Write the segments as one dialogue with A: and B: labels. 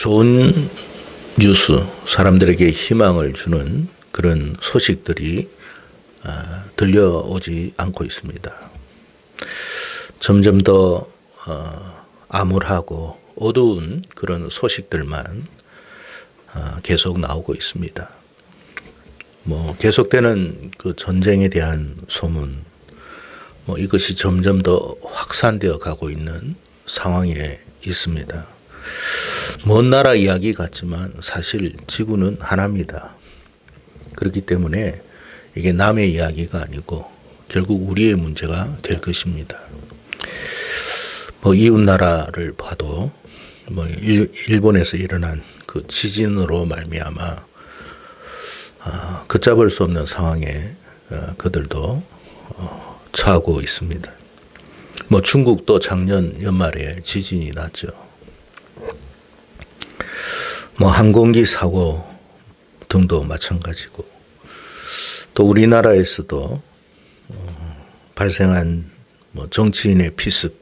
A: 좋은 뉴스, 사람들에게 희망을 주는 그런 소식들이 들려오지 않고 있습니다. 점점 더 암울하고 어두운 그런 소식들만 계속 나오고 있습니다. 계속되는 그 전쟁에 대한 소문, 이것이 점점 더 확산되어 가고 있는 상황에 있습니다. 먼 나라 이야기 같지만 사실 지구는 하나입니다. 그렇기 때문에 이게 남의 이야기가 아니고 결국 우리의 문제가 될 것입니다. 이웃 나라를 봐도 일본에서 일어난 그 지진으로 말미암아 걷잡을 수 없는 상황에 그들도 처하고 있습니다. 중국도 작년 연말에 지진이 났죠. 항공기 사고 등도 마찬가지고, 또 우리나라에서도 발생한 정치인의 피습,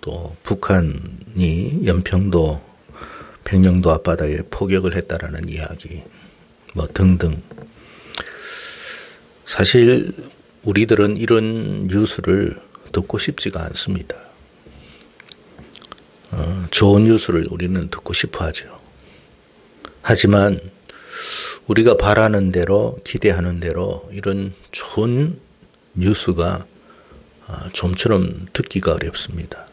A: 또 북한이 연평도 백령도 앞바다에 포격을 했다라는 이야기 등등. 사실 우리들은 이런 뉴스를 듣고 싶지가 않습니다. 좋은 뉴스를 우리는 듣고 싶어 하죠. 하지만 우리가 바라는 대로, 기대하는 대로 이런 좋은 뉴스가 좀처럼 듣기가 어렵습니다.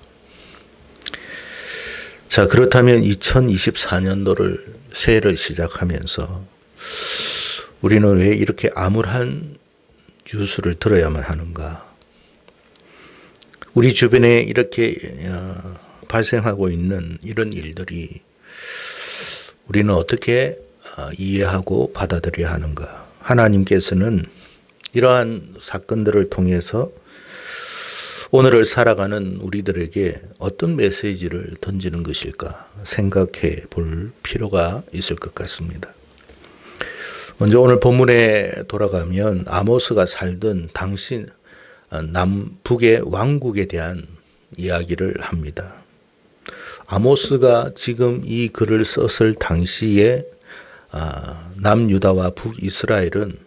A: 자, 그렇다면 2024년도를 새해를 시작하면서 우리는 왜 이렇게 암울한 뉴스를 들어야만 하는가? 우리 주변에 이렇게 발생하고 있는 이런 일들이 우리는 어떻게 이해하고 받아들여야 하는가? 하나님께서는 이러한 사건들을 통해서 오늘을 살아가는 우리들에게 어떤 메시지를 던지는 것일까 생각해 볼 필요가 있을 것 같습니다. 먼저 오늘 본문에 돌아가면 아모스가 살던 당시 남북의 왕국에 대한 이야기를 합니다. 아모스가 지금 이 글을 썼을 당시에 남유다와 북이스라엘은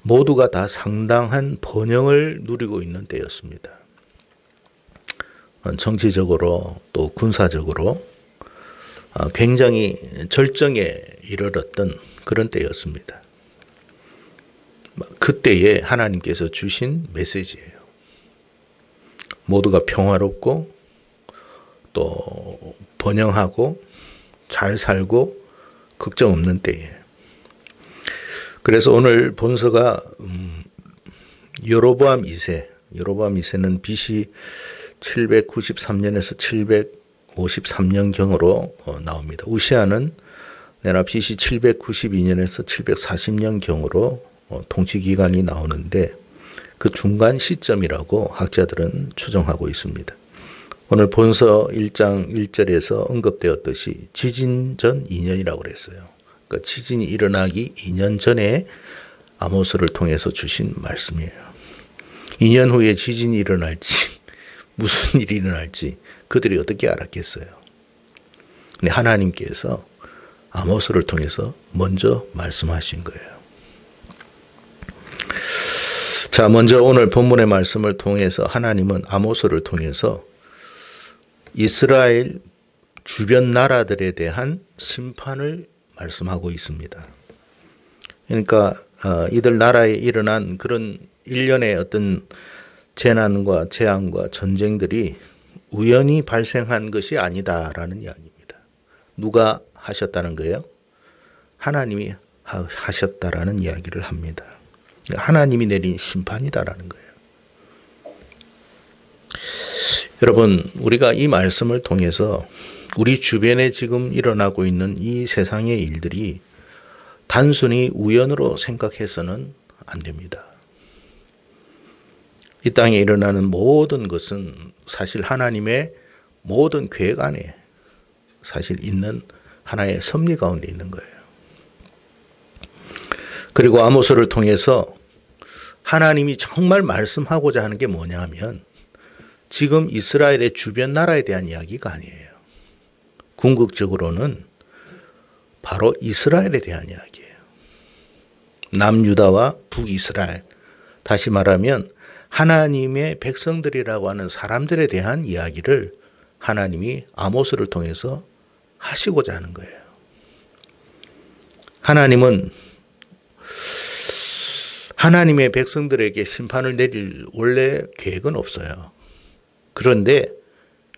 A: 모두가 다 상당한 번영을 누리고 있는 때였습니다. 정치적으로 또 군사적으로 굉장히 절정에 이르렀던 그런 때였습니다. 그때에 하나님께서 주신 메시지예요. 모두가 평화롭고 또 번영하고 잘 살고 걱정 없는 때에. 그래서 오늘 본서가 여로보암 2세는 BC 793년에서 753년경으로 나옵니다. 우시아는 내나 BC 792년에서 740년경으로 통치기간이 나오는데 그 중간 시점이라고 학자들은 추정하고 있습니다. 오늘 본서 1장 1절에서 언급되었듯이 지진 전 2년이라고 그랬어요. 그러니까 지진이 일어나기 2년 전에 아모스를 통해서 주신 말씀이에요. 2년 후에 지진이 일어날지 무슨 일이 일어날지 그들이 어떻게 알았겠어요. 근데 하나님께서 아모스를 통해서 먼저 말씀하신 거예요. 자, 먼저 오늘 본문의 말씀을 통해서 하나님은 아모스를 통해서 이스라엘 주변 나라들에 대한 심판을 말씀하고 있습니다. 그러니까 이들 나라에 일어난 그런 일련의 어떤 재난과 재앙과 전쟁들이 우연히 발생한 것이 아니다라는 이야기입니다. 누가 하셨다는 거예요? 하나님이 하셨다라는 이야기를 합니다. 하나님이 내린 심판이다라는 거예요. 여러분, 우리가 이 말씀을 통해서 우리 주변에 지금 일어나고 있는 이 세상의 일들이 단순히 우연으로 생각해서는 안 됩니다. 이 땅에 일어나는 모든 것은 사실 하나님의 모든 계획 안에 사실 있는 하나의 섭리 가운데 있는 거예요. 그리고 아모스를 통해서 하나님이 정말 말씀하고자 하는 게 뭐냐 하면 지금 이스라엘의 주변 나라에 대한 이야기가 아니에요. 궁극적으로는 바로 이스라엘에 대한 이야기예요. 남유다와 북이스라엘. 다시 말하면 하나님의 백성들이라고 하는 사람들에 대한 이야기를 하나님이 아모스를 통해서 하시고자 하는 거예요. 하나님은 하나님의 백성들에게 심판을 내릴 원래 계획은 없어요. 그런데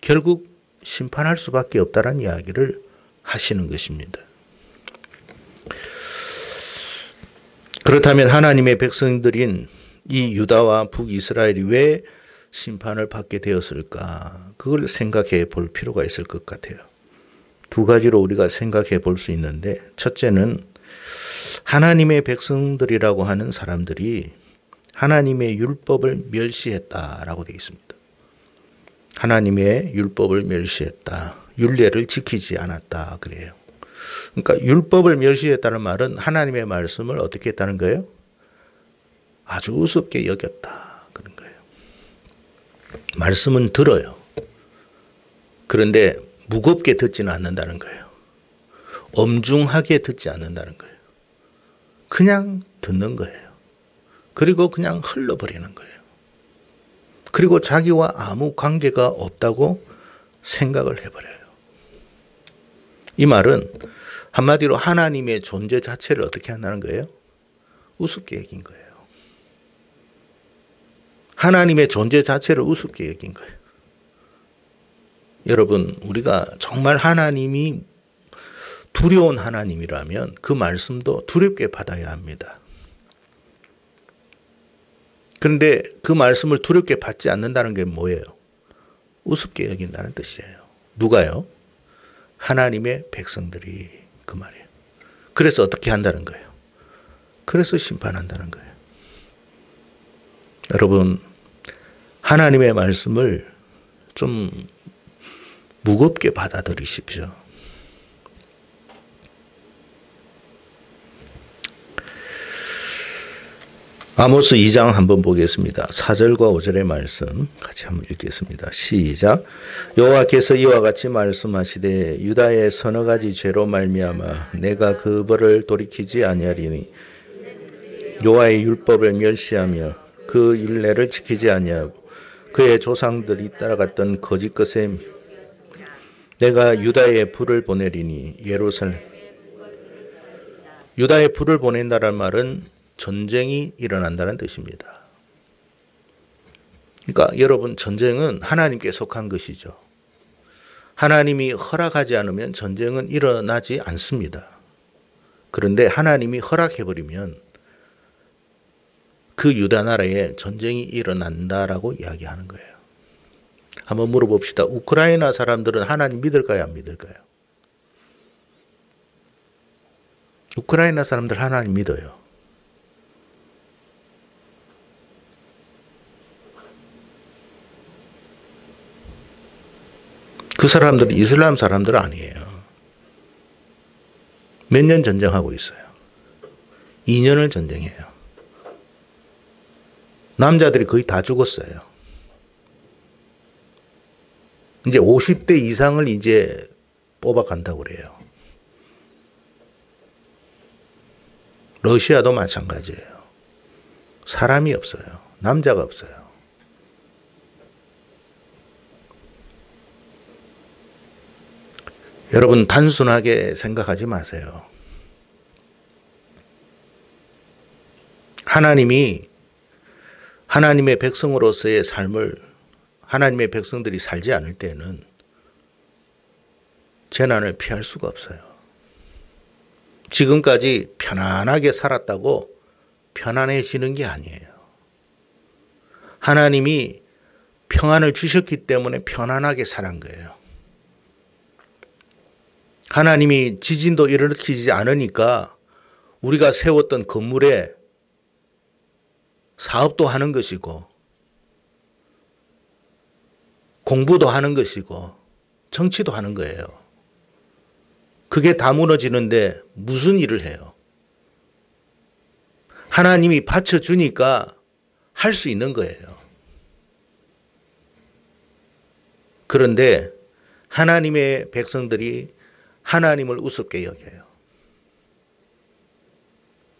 A: 결국 심판할 수밖에 없다는 이야기를 하시는 것입니다. 그렇다면 하나님의 백성들인 이 유다와 북이스라엘이 왜 심판을 받게 되었을까? 그걸 생각해 볼 필요가 있을 것 같아요. 두 가지로 우리가 생각해 볼 수 있는데, 첫째는 하나님의 백성들이라고 하는 사람들이 하나님의 율법을 멸시했다라고 되어 있습니다. 하나님의 율법을 멸시했다. 율례를 지키지 않았다. 그래요. 그러니까 율법을 멸시했다는 말은 하나님의 말씀을 어떻게 했다는 거예요? 아주 우습게 여겼다. 그런 거예요. 말씀은 들어요. 그런데 무겁게 듣지는 않는다는 거예요. 엄중하게 듣지 않는다는 거예요. 그냥 듣는 거예요. 그리고 그냥 흘러버리는 거예요. 그리고 자기와 아무 관계가 없다고 생각을 해버려요. 이 말은 한마디로 하나님의 존재 자체를 어떻게 한다는 거예요? 우습게 여긴 거예요. 하나님의 존재 자체를 우습게 여긴 거예요. 여러분, 우리가 정말 하나님이 두려운 하나님이라면 그 말씀도 두렵게 받아야 합니다. 그런데 그 말씀을 두렵게 받지 않는다는 게 뭐예요? 우습게 여긴다는 뜻이에요. 누가요? 하나님의 백성들이, 그 말이에요. 그래서 어떻게 한다는 거예요? 그래서 심판한다는 거예요. 여러분, 하나님의 말씀을 좀 무겁게 받아들이십시오. 아모스 2장 한번 보겠습니다. 4절과 5절의 말씀 같이 한번 읽겠습니다. 시작. 여호와께서 이와 같이 말씀하시되 유다의 서너 가지 죄로 말미암아 내가 그 벌을 돌이키지 아니하리니 여호와의 율법을 멸시하며 그 율례를 지키지 아니하고 그의 조상들이 따라갔던 거짓 것에 내가 유다에 불을 보내리니 예루살렘. 유다에 불을 보낸다는 말은 전쟁이 일어난다는 뜻입니다. 그러니까 여러분, 전쟁은 하나님께 속한 것이죠. 하나님이 허락하지 않으면 전쟁은 일어나지 않습니다. 그런데 하나님이 허락해버리면 그 유다 나라에 전쟁이 일어난다라고 이야기하는 거예요. 한번 물어봅시다. 우크라이나 사람들은 하나님 믿을까요? 안 믿을까요? 우크라이나 사람들 하나님 믿어요. 그 사람들은 이슬람 사람들 아니에요. 몇 년 전쟁하고 있어요. 2년을 전쟁해요. 남자들이 거의 다 죽었어요. 이제 50대 이상을 이제 뽑아간다고 그래요. 러시아도 마찬가지예요. 사람이 없어요. 남자가 없어요. 여러분, 단순하게 생각하지 마세요. 하나님이 하나님의 백성으로서의 삶을 하나님의 백성들이 살지 않을 때는 재난을 피할 수가 없어요. 지금까지 편안하게 살았다고 편안해지는 게 아니에요. 하나님이 평안을 주셨기 때문에 편안하게 살은 거예요. 하나님이 지진도 일으키지 않으니까 우리가 세웠던 건물에 사업도 하는 것이고 공부도 하는 것이고 정치도 하는 거예요. 그게 다 무너지는데 무슨 일을 해요? 하나님이 받쳐주니까 할 수 있는 거예요. 그런데 하나님의 백성들이 하나님을 우습게 여겨요.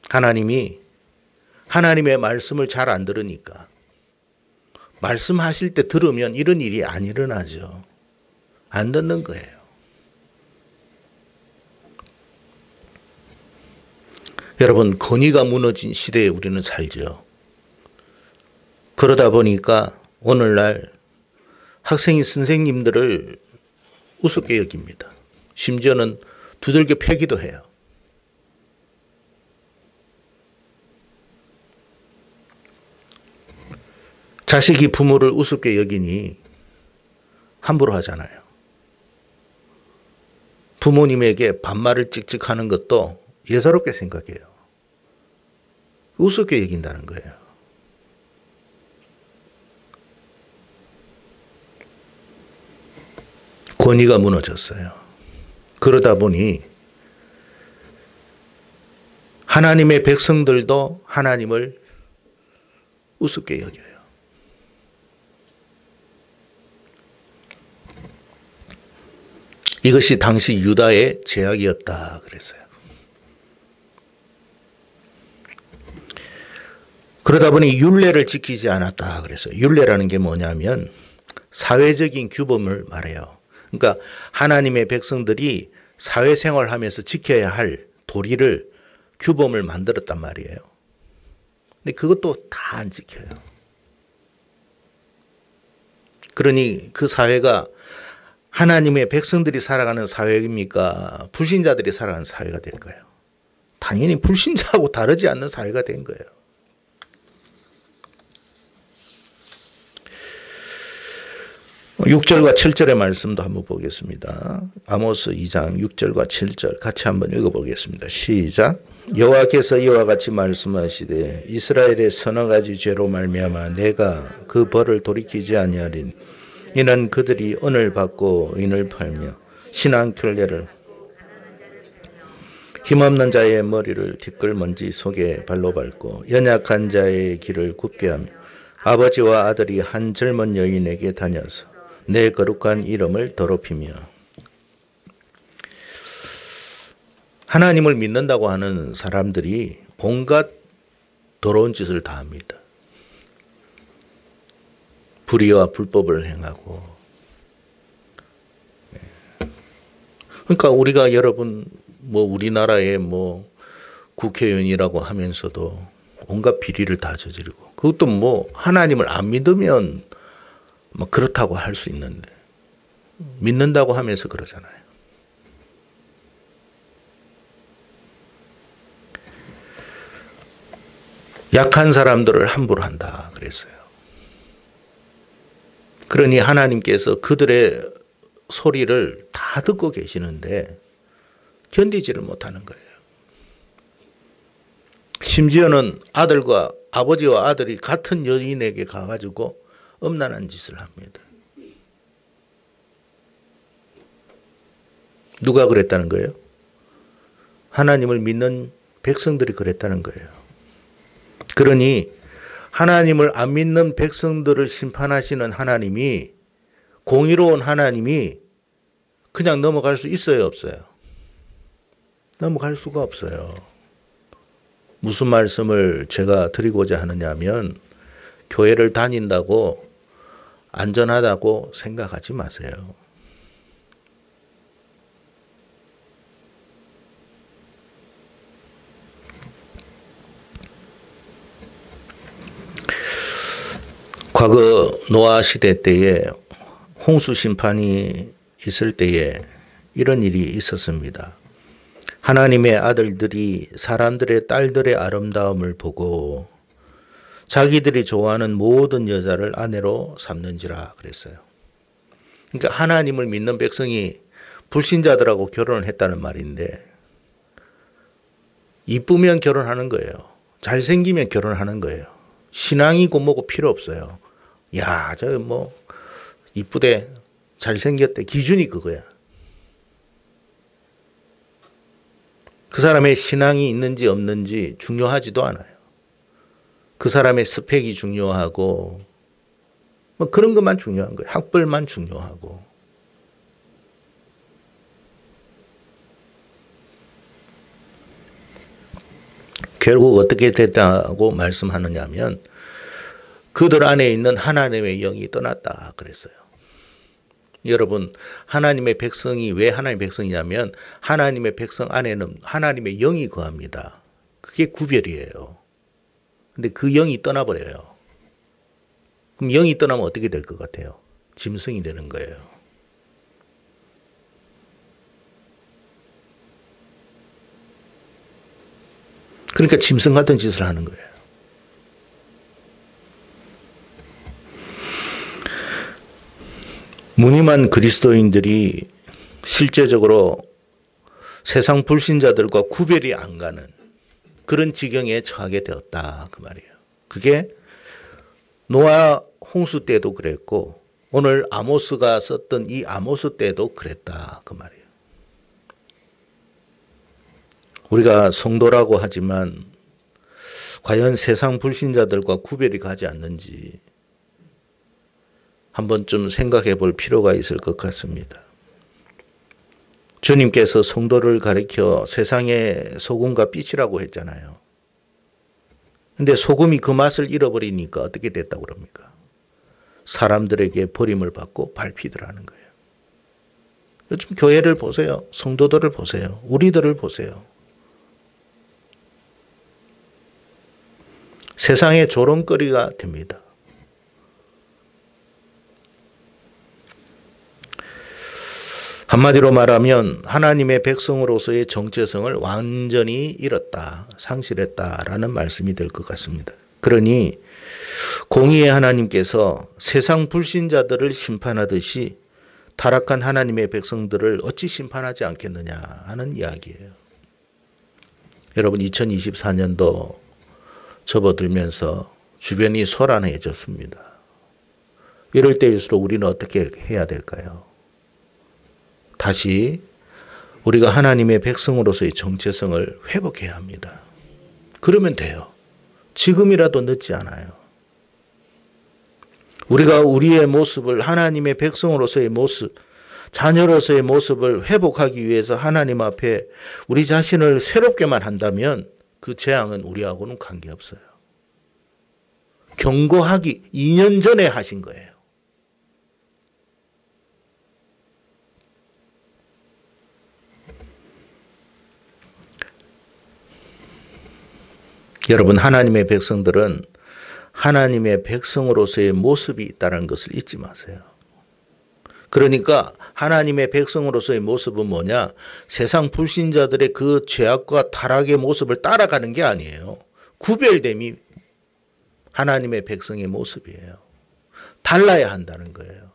A: 하나님이 하나님의 말씀을 잘 안 들으니까 말씀하실 때 들으면 이런 일이 안 일어나죠. 안 듣는 거예요. 여러분, 권위가 무너진 시대에 우리는 살죠. 그러다 보니까 오늘날 학생이 선생님들을 우습게 여깁니다. 심지어는 두들겨 패기도 해요. 자식이 부모를 우습게 여기니 함부로 하잖아요. 부모님에게 반말을 찍찍 하는 것도 예사롭게 생각해요. 우습게 여긴다는 거예요. 권위가 무너졌어요. 그러다 보니 하나님의 백성들도 하나님을 우습게 여겨요. 이것이 당시 유다의 죄악이었다 그랬어요. 그러다 보니 율례를 지키지 않았다 그랬어요. 율례라는 게 뭐냐면 사회적인 규범을 말해요. 그러니까 하나님의 백성들이 사회생활하면서 지켜야 할 도리를, 규범을 만들었단 말이에요. 근데 그것도 다 안 지켜요. 그러니 그 사회가 하나님의 백성들이 살아가는 사회입니까? 불신자들이 살아가는 사회가 될까요? 당연히 불신자하고 다르지 않는 사회가 된 거예요. 6절과 7절의 말씀도 한번 보겠습니다. 아모스 2장 6절과 7절 같이 한번 읽어보겠습니다. 시작. 여호와께서 이와 같이 말씀하시되 이스라엘의 서너 가지 죄로 말미암아 내가 그 벌을 돌이키지 아니하리니 이는 그들이 은을 받고 인을 팔며 신앙 켤레를 힘없는 자의 머리를 티끌먼지 속에 발로 밟고 연약한 자의 길을 굽게 하며 아버지와 아들이 한 젊은 여인에게 다녀서 내 거룩한 이름을 더럽히며. 하나님을 믿는다고 하는 사람들이 온갖 더러운 짓을 다 합니다. 불의와 불법을 행하고. 그러니까 우리가 여러분 우리나라의 국회의원이라고 하면서도 온갖 비리를 다 저지르고, 그것도 하나님을 안 믿으면 그렇다고 할 수 있는데 믿는다고 하면서 그러잖아요. 약한 사람들을 함부로 한다 그랬어요. 그러니 하나님께서 그들의 소리를 다 듣고 계시는데 견디지를 못하는 거예요. 심지어는 아버지와 아들이 같은 여인에게 가가지고 음란한 짓을 합니다. 누가 그랬다는 거예요? 하나님을 믿는 백성들이 그랬다는 거예요. 그러니 하나님을 안 믿는 백성들을 심판하시는 하나님이, 공의로운 하나님이 그냥 넘어갈 수 있어요, 없어요? 넘어갈 수가 없어요. 무슨 말씀을 제가 드리고자 하느냐면, 교회를 다닌다고 안전하다고 생각하지 마세요. 과거 노아 시대 때에 홍수 심판이 있을 때에 이런 일이 있었습니다. 하나님의 아들들이 사람들의 딸들의 아름다움을 보고 자기들이 좋아하는 모든 여자를 아내로 삼는지라 그랬어요. 그러니까 하나님을 믿는 백성이 불신자들하고 결혼을 했다는 말인데, 이쁘면 결혼하는 거예요. 잘생기면 결혼하는 거예요. 신앙이고 뭐고 필요 없어요. 야, 저 이쁘대, 잘생겼대. 기준이 그거야. 그 사람의 신앙이 있는지 없는지 중요하지도 않아요. 그 사람의 스펙이 중요하고 그런 것만 중요한 거예요. 학벌만 중요하고. 결국 어떻게 됐다고 말씀하느냐 하면 그들 안에 있는 하나님의 영이 떠났다 그랬어요. 여러분, 하나님의 백성이 왜 하나님의 백성이냐면 하나님의 백성 안에는 하나님의 영이 거합니다. 그게 구별이에요. 근데 그 영이 떠나버려요. 그럼 영이 떠나면 어떻게 될 것 같아요? 짐승이 되는 거예요. 그러니까 짐승 같은 짓을 하는 거예요. 무늬만 그리스도인들이 실제적으로 세상 불신자들과 구별이 안 가는 그런 지경에 처하게 되었다 그 말이에요. 그게 노아 홍수 때도 그랬고 오늘 아모스가 썼던 이 아모스 때도 그랬다 그 말이에요. 우리가 성도라고 하지만 과연 세상 불신자들과 구별이 가지 않는지 한번 좀 생각해 볼 필요가 있을 것 같습니다. 주님께서 성도를 가리켜 세상의 소금과 빛이라고 했잖아요. 근데 소금이 그 맛을 잃어버리니까 어떻게 됐다고 그럽니까? 사람들에게 버림을 받고 밟히더라는 거예요. 요즘 교회를 보세요. 성도들을 보세요. 우리들을 보세요. 세상의 조롱거리가 됩니다. 한마디로 말하면 하나님의 백성으로서의 정체성을 완전히 잃었다, 상실했다라는 말씀이 될 것 같습니다. 그러니 공의의 하나님께서 세상 불신자들을 심판하듯이 타락한 하나님의 백성들을 어찌 심판하지 않겠느냐 하는 이야기예요. 여러분 2024년도 접어들면서 주변이 소란해졌습니다. 이럴 때일수록 우리는 어떻게 해야 될까요? 다시 우리가 하나님의 백성으로서의 정체성을 회복해야 합니다. 그러면 돼요. 지금이라도 늦지 않아요. 우리가 우리의 모습을 하나님의 백성으로서의 모습, 자녀로서의 모습을 회복하기 위해서 하나님 앞에 우리 자신을 새롭게만 한다면 그 재앙은 우리하고는 관계없어요. 경고하기 2년 전에 하신 거예요. 여러분, 하나님의 백성들은 하나님의 백성으로서의 모습이 있다는 것을 잊지 마세요. 그러니까 하나님의 백성으로서의 모습은 뭐냐? 세상 불신자들의 그 죄악과 타락의 모습을 따라가는 게 아니에요. 구별됨이 하나님의 백성의 모습이에요. 달라야 한다는 거예요.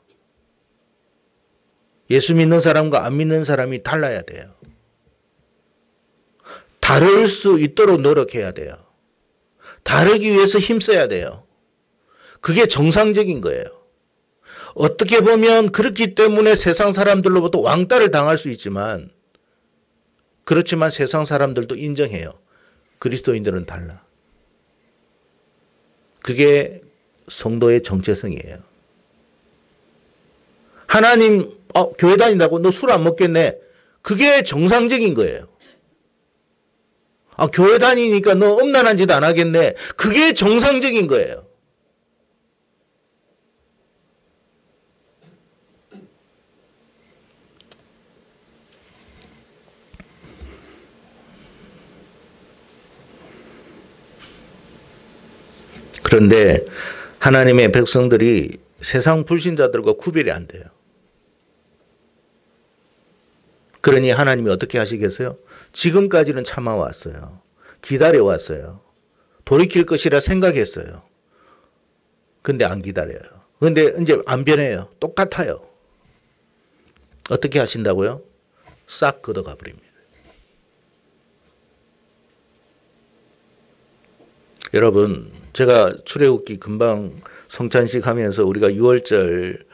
A: 예수 믿는 사람과 안 믿는 사람이 달라야 돼요. 다를 수 있도록 노력해야 돼요. 다르기 위해서 힘써야 돼요. 그게 정상적인 거예요. 어떻게 보면 그렇기 때문에 세상 사람들로부터 왕따를 당할 수 있지만 그렇지만 세상 사람들도 인정해요. 그리스도인들은 달라. 그게 성도의 정체성이에요. 하나님 교회 다닌다고 너 술 안 먹겠네. 그게 정상적인 거예요. 교회 다니니까 너 음란한 짓 안 하겠네. 그게 정상적인 거예요. 그런데 하나님의 백성들이 세상 불신자들과 구별이 안 돼요. 그러니 하나님이 어떻게 하시겠어요? 지금까지는 참아왔어요. 기다려왔어요. 돌이킬 것이라 생각했어요. 근데 안 기다려요. 근데 이제 안 변해요. 똑같아요. 어떻게 하신다고요? 싹 걷어가 버립니다. 여러분, 제가 출애굽기 금방 성찬식 하면서 우리가 6월절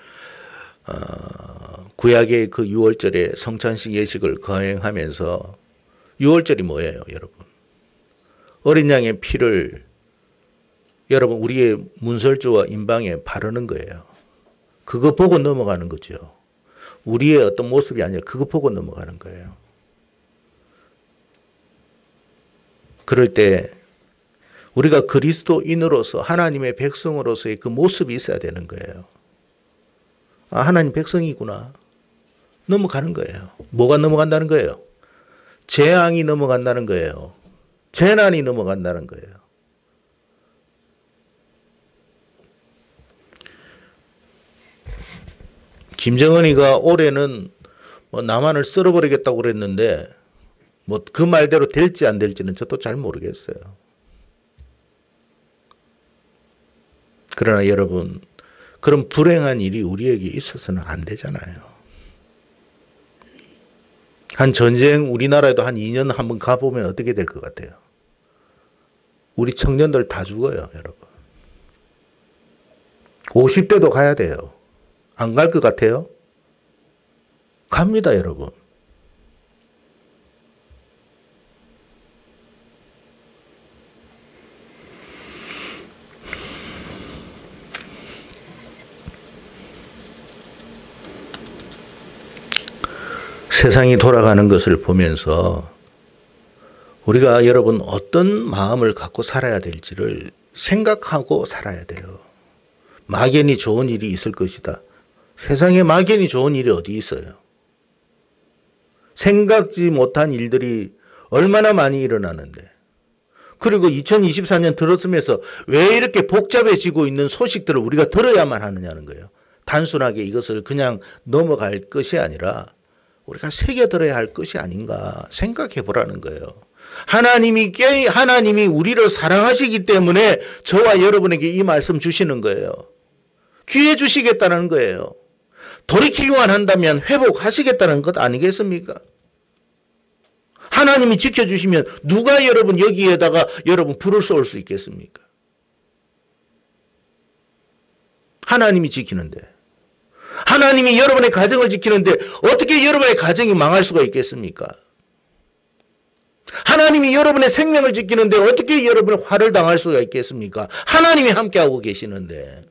A: 구약의 그 6월절에 성찬식 예식을 거행하면서 6월절이 뭐예요, 여러분? 어린 양의 피를 여러분 우리의 문설주와 임방에 바르는 거예요. 그거 보고 넘어가는 거죠. 우리의 어떤 모습이 아니라 그거 보고 넘어가는 거예요. 그럴 때 우리가 그리스도인으로서 하나님의 백성으로서의 그 모습이 있어야 되는 거예요. 아, 하나님 백성이구나. 넘어가는 거예요. 뭐가 넘어간다는 거예요? 재앙이 넘어간다는 거예요. 재난이 넘어간다는 거예요. 김정은이가 올해는 뭐 남한을 쓸어버리겠다고 그랬는데 뭐 그 말대로 될지 안 될지는 저도 잘 모르겠어요. 그러나 여러분, 그런 불행한 일이 우리에게 있어서는 안 되잖아요. 한 전쟁 우리나라에도 한 2년 한번 가보면 어떻게 될 것 같아요? 우리 청년들 다 죽어요, 여러분. 50대도 가야 돼요. 안 갈 것 같아요? 갑니다, 여러분. 세상이 돌아가는 것을 보면서 우리가 여러분 어떤 마음을 갖고 살아야 될지를 생각하고 살아야 돼요. 막연히 좋은 일이 있을 것이다. 세상에 막연히 좋은 일이 어디 있어요? 생각지 못한 일들이 얼마나 많이 일어나는데. 그리고 2024년 들었으면서 왜 이렇게 복잡해지고 있는 소식들을 우리가 들어야만 하느냐는 거예요. 단순하게 이것을 그냥 넘어갈 것이 아니라 우리가 새겨들어야 할 것이 아닌가 생각해 보라는 거예요. 하나님이 우리를 사랑하시기 때문에 저와 여러분에게 이 말씀 주시는 거예요. 기회 주시겠다는 거예요. 돌이키기만 한다면 회복하시겠다는 것 아니겠습니까? 하나님이 지켜주시면 누가 여러분 여기에다가 여러분 불을 쏠 수 있겠습니까? 하나님이 지키는데. 하나님이 여러분의 가정을 지키는데 어떻게 여러분의 가정이 망할 수가 있겠습니까? 하나님이 여러분의 생명을 지키는데 어떻게 여러분의 화를 당할 수가 있겠습니까? 하나님이 함께하고 계시는데.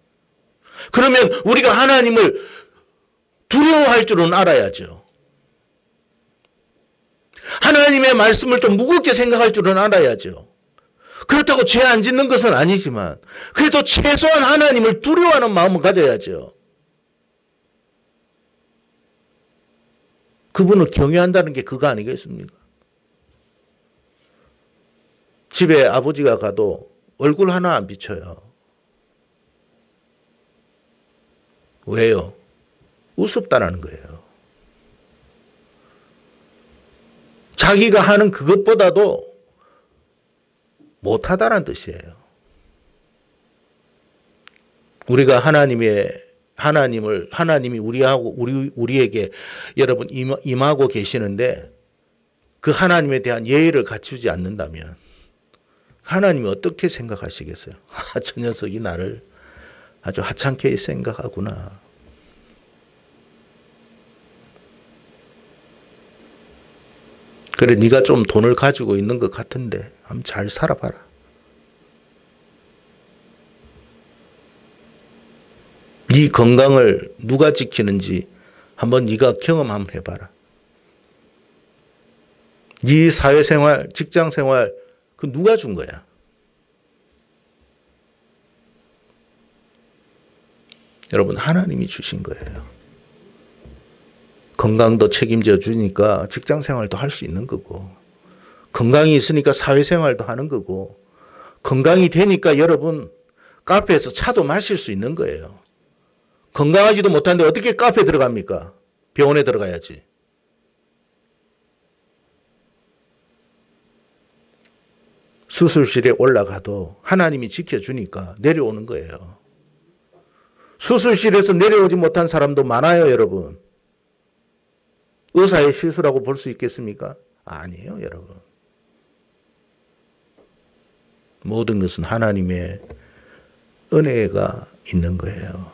A: 그러면 우리가 하나님을 두려워할 줄은 알아야죠. 하나님의 말씀을 좀 무겁게 생각할 줄은 알아야죠. 그렇다고 죄 안 짓는 것은 아니지만 그래도 최소한 하나님을 두려워하는 마음을 가져야죠. 그분을 경외한다는 게 그거 아니겠습니까? 집에 아버지가 가도 얼굴 하나 안 비춰요. 왜요? 우습다라는 거예요. 자기가 하는 그것보다도 못하다라는 뜻이에요. 우리가 하나님이 우리에게 여러분 임하고 계시는데 그 하나님에 대한 예의를 갖추지 않는다면 하나님이 어떻게 생각하시겠어요? 저 녀석이 나를 아주 하찮게 생각하구나. 그래, 네가 좀 돈을 가지고 있는 것 같은데 한번 잘 살아봐라. 네 건강을 누가 지키는지 한번 네가 경험 한번 해봐라. 네 사회생활, 직장생활 그 누가 준 거야? 여러분, 하나님이 주신 거예요. 건강도 책임져 주니까 직장생활도 할 수 있는 거고, 건강이 있으니까 사회생활도 하는 거고, 건강이 되니까 여러분 카페에서 차도 마실 수 있는 거예요. 건강하지도 못한데 어떻게 카페에 들어갑니까? 병원에 들어가야지. 수술실에 올라가도 하나님이 지켜주니까 내려오는 거예요. 수술실에서 내려오지 못한 사람도 많아요, 여러분. 의사의 실수라고 볼 수 있겠습니까? 아니에요, 여러분. 모든 것은 하나님의 은혜가 있는 거예요.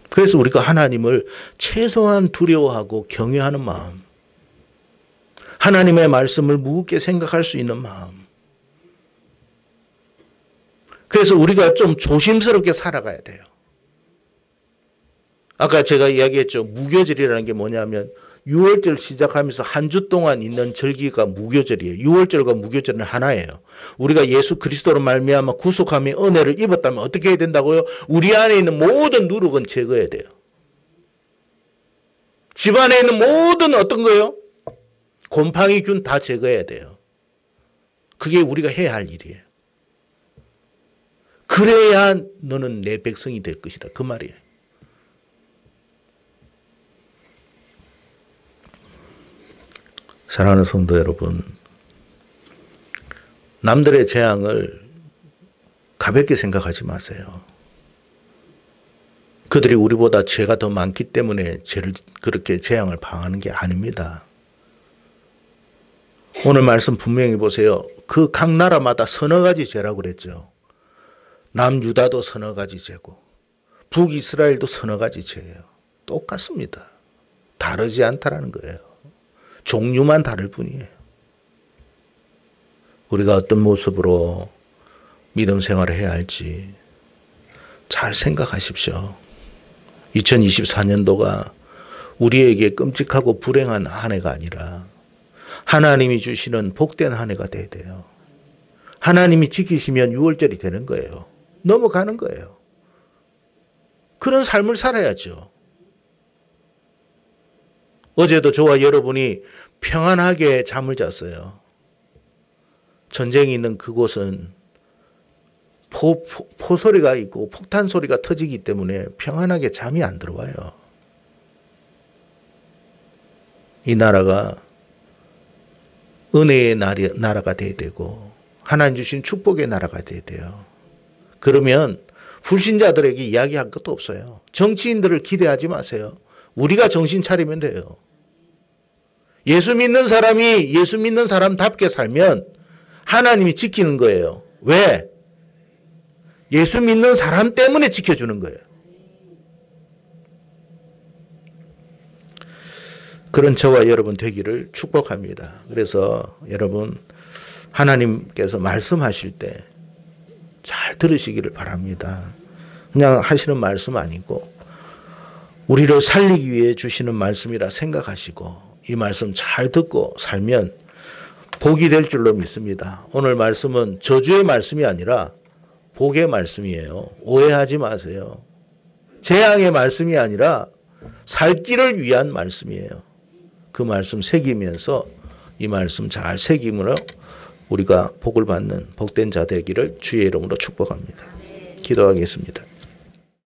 A: 그래서 우리가 하나님을 최소한 두려워하고 경외하는 마음, 하나님의 말씀을 무겁게 생각할 수 있는 마음, 그래서 우리가 좀 조심스럽게 살아가야 돼요. 아까 제가 이야기했죠. 무교절이라는 게 뭐냐면 유월절 시작하면서 한 주 동안 있는 절기가 무교절이에요. 유월절과 무교절은 하나예요. 우리가 예수 그리스도로 말미암아 구속함의 은혜를 입었다면 어떻게 해야 된다고요? 우리 안에 있는 모든 누룩은 제거해야 돼요. 집안에 있는 모든 어떤 거요? 곰팡이균 다 제거해야 돼요. 그게 우리가 해야 할 일이에요. 그래야 너는 내 백성이 될 것이다. 그 말이에요. 사랑하는 성도 여러분, 남들의 재앙을 가볍게 생각하지 마세요. 그들이 우리보다 죄가 더 많기 때문에 그렇게 재앙을 방하는 게 아닙니다. 오늘 말씀 분명히 보세요. 그 각 나라마다 서너 가지 죄라고 그랬죠. 남유다도 서너 가지 죄고 북이스라엘도 서너 가지 죄예요. 똑같습니다. 다르지 않다라는 거예요. 종류만 다를 뿐이에요. 우리가 어떤 모습으로 믿음 생활을 해야 할지 잘 생각하십시오. 2024년도가 우리에게 끔찍하고 불행한 한 해가 아니라 하나님이 주시는 복된 한 해가 돼야 돼요. 하나님이 지키시면 6월절이 되는 거예요. 넘어가는 거예요. 그런 삶을 살아야죠. 어제도 저와 여러분이 평안하게 잠을 잤어요. 전쟁이 있는 그곳은 포소리가 있고 폭탄 소리가 터지기 때문에 평안하게 잠이 안 들어와요. 이 나라가 은혜의 나라가 돼야 되고 하나님 주신 축복의 나라가 돼야 돼요. 그러면 불신자들에게 이야기할 것도 없어요. 정치인들을 기대하지 마세요. 우리가 정신 차리면 돼요. 예수 믿는 사람이 예수 믿는 사람답게 살면 하나님이 지키는 거예요. 왜? 예수 믿는 사람 때문에 지켜주는 거예요. 그런 저와 여러분 되기를 축복합니다. 그래서 여러분 하나님께서 말씀하실 때 잘 들으시기를 바랍니다. 그냥 하시는 말씀 아니고 우리를 살리기 위해 주시는 말씀이라 생각하시고 이 말씀 잘 듣고 살면 복이 될 줄로 믿습니다. 오늘 말씀은 저주의 말씀이 아니라 복의 말씀이에요. 오해하지 마세요. 재앙의 말씀이 아니라 살 길을 위한 말씀이에요. 그 말씀 새기면서 이 말씀 잘 새김으로 우리가 복을 받는 복된 자 되기를 주의 이름으로 축복합니다. 기도하겠습니다.